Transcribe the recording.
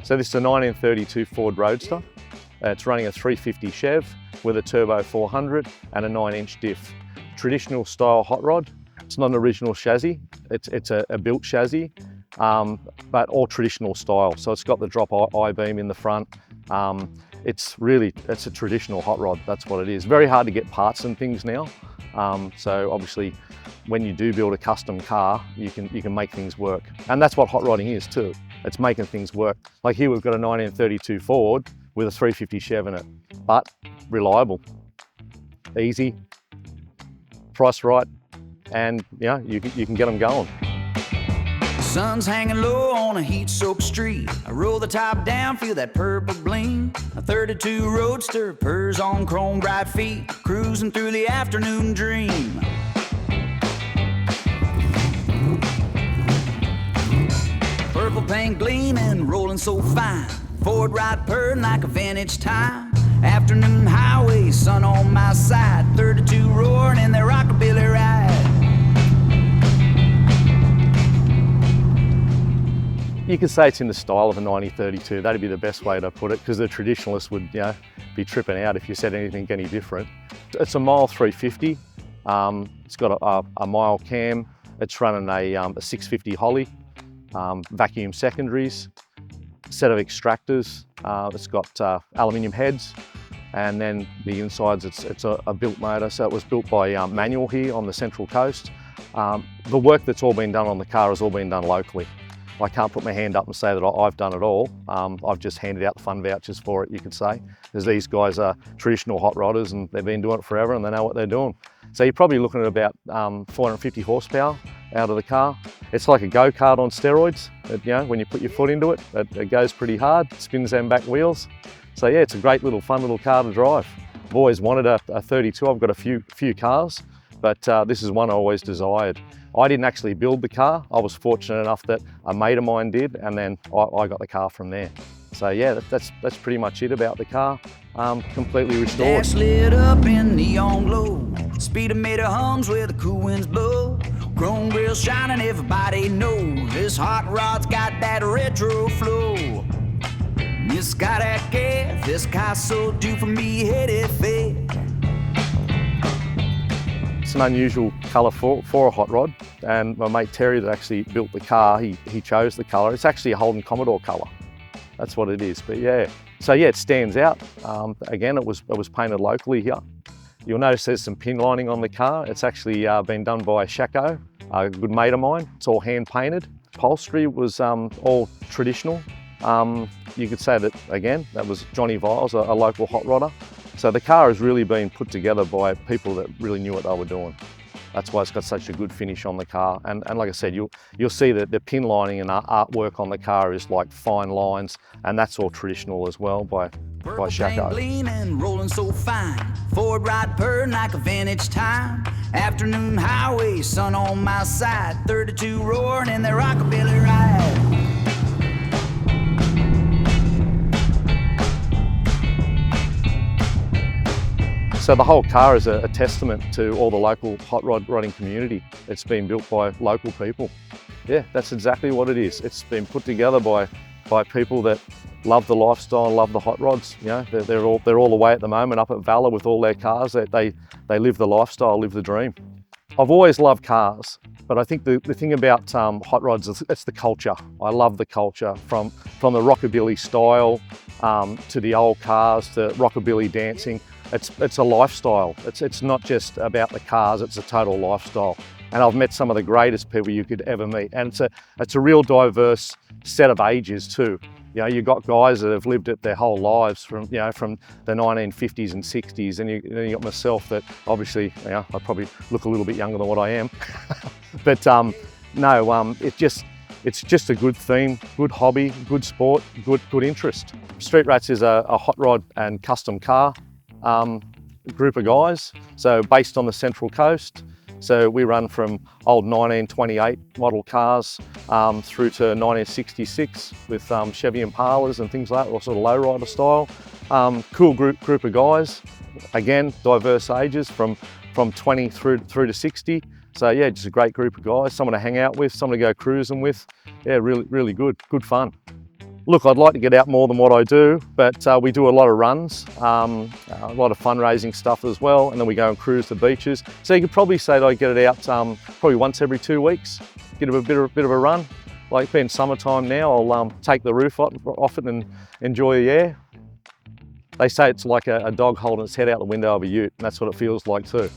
So this is a 1932 Ford Roadster. It's running a 350 Chev with a turbo 400 and a 9-inch diff. Traditional style hot rod. It's not an original chassis, it's a built chassis, but all traditional style. So it's got the drop I-beam in the front. It's a traditional hot rod, that's what it is. Very hard to get parts and things now. So obviously, when you do build a custom car, you can make things work. And that's what hot rodding is too. It's making things work. Like here we've got a 1932 Ford with a 350 Chev in it, but reliable, easy, price right, and you can get them going. Sun's hanging low on a heat-soaked street. I roll the top down, feel that purple gleam. A 32 Roadster purrs on chrome bright feet, cruising through the afternoon dream. Purple paint gleaming, rolling so fine. Ford ride purring like a vintage time. Afternoon highway, sun on my side. 32 roaring in their rockabilly ride. You could say it's in the style of a 1932. That'd be the best way to put it, because the traditionalists would be tripping out if you said anything any different. It's a mile 350. It's got a mile cam. It's running a 650 Holly, vacuum secondaries, set of extractors. It's got aluminium heads, and then the insides, it's a built motor. So it was built by manual here on the Central Coast. The work that's all been done on the car has all been done locally. I can't put my hand up and say that I've done it all. I've just handed out the fun vouchers for it, you could say, because these guys are traditional hot rodders and they've been doing it forever and they know what they're doing. So you're probably looking at about 450 horsepower out of the car. It's like a go-kart on steroids. When you put your foot into it, it goes pretty hard, spins them back wheels. So yeah, it's a great little fun little car to drive. I've always wanted a 32. I've got a few cars, but this is one I always desired. I didn't actually build the car. I was fortunate enough that a mate of mine did, and then I got the car from there. So yeah, that's pretty much it about the car. Completely restored. Dash lit up in neon glow. Speedometer hums where the cool winds blow. Chrome grills shining, everybody knows this hot rod's got that retro flow. This got that gas, this car's so due for me, headed fair. It's an unusual colour for a hot rod, and my mate Terry that actually built the car, he chose the colour. It's actually a Holden Commodore colour. That's what it is, but yeah. So yeah, it stands out. Again, it was painted locally here. You'll notice there's some pin lining on the car. It's actually been done by Shaco, a good mate of mine. It's all hand painted. Upholstery was all traditional. You could say that, again, that was Johnny Viles, a local hot rodder. So the car has really been put together by people that really knew what they were doing. That's why it's got such a good finish on the car. And like I said, you'll see that the pin lining and artwork on the car is like fine lines, and that's all traditional as well by Shaco. Gleaming, rolling so fine. Ford ride purring like a vintage time. Afternoon highway, sun on my side. 32 roaring in their rockabilly ride. So the whole car is a testament to all the local hot rodding community. It's been built by local people. Yeah, that's exactly what it is. It's been put together by people that love the lifestyle, love the hot rods. They're all away at the moment up at Valor with all their cars. They live the lifestyle, live the dream. I've always loved cars, but I think the thing about hot rods is it's the culture. I love the culture from the rockabilly style to the old cars to rockabilly dancing. It's a lifestyle. It's not just about the cars, it's a total lifestyle. And I've met some of the greatest people you could ever meet. And it's a real diverse set of ages too. You've got guys that have lived it their whole lives from the 1950s and 60s, and then you got myself that obviously, I probably look a little bit younger than what I am. But it's just a good theme, good hobby, good sport, good interest. Street Rats is a hot rod and custom car group of guys, so based on the Central Coast. So we run from old 1928 model cars through to 1966 with Chevy Impalas and things like that, or sort of lowrider style. Cool group of guys, again diverse ages from 20 through to 60. So yeah, just a great group of guys, someone to hang out with, someone to go cruising with. Yeah, really good fun. Look, I'd like to get out more than what I do, but we do a lot of runs, a lot of fundraising stuff as well, and then we go and cruise the beaches. So you could probably say that I get it out probably once every 2 weeks, get a bit of a run. Like being summertime now, I'll take the roof off it and enjoy the air. They say it's like a dog holding its head out the window of a ute, and that's what it feels like too.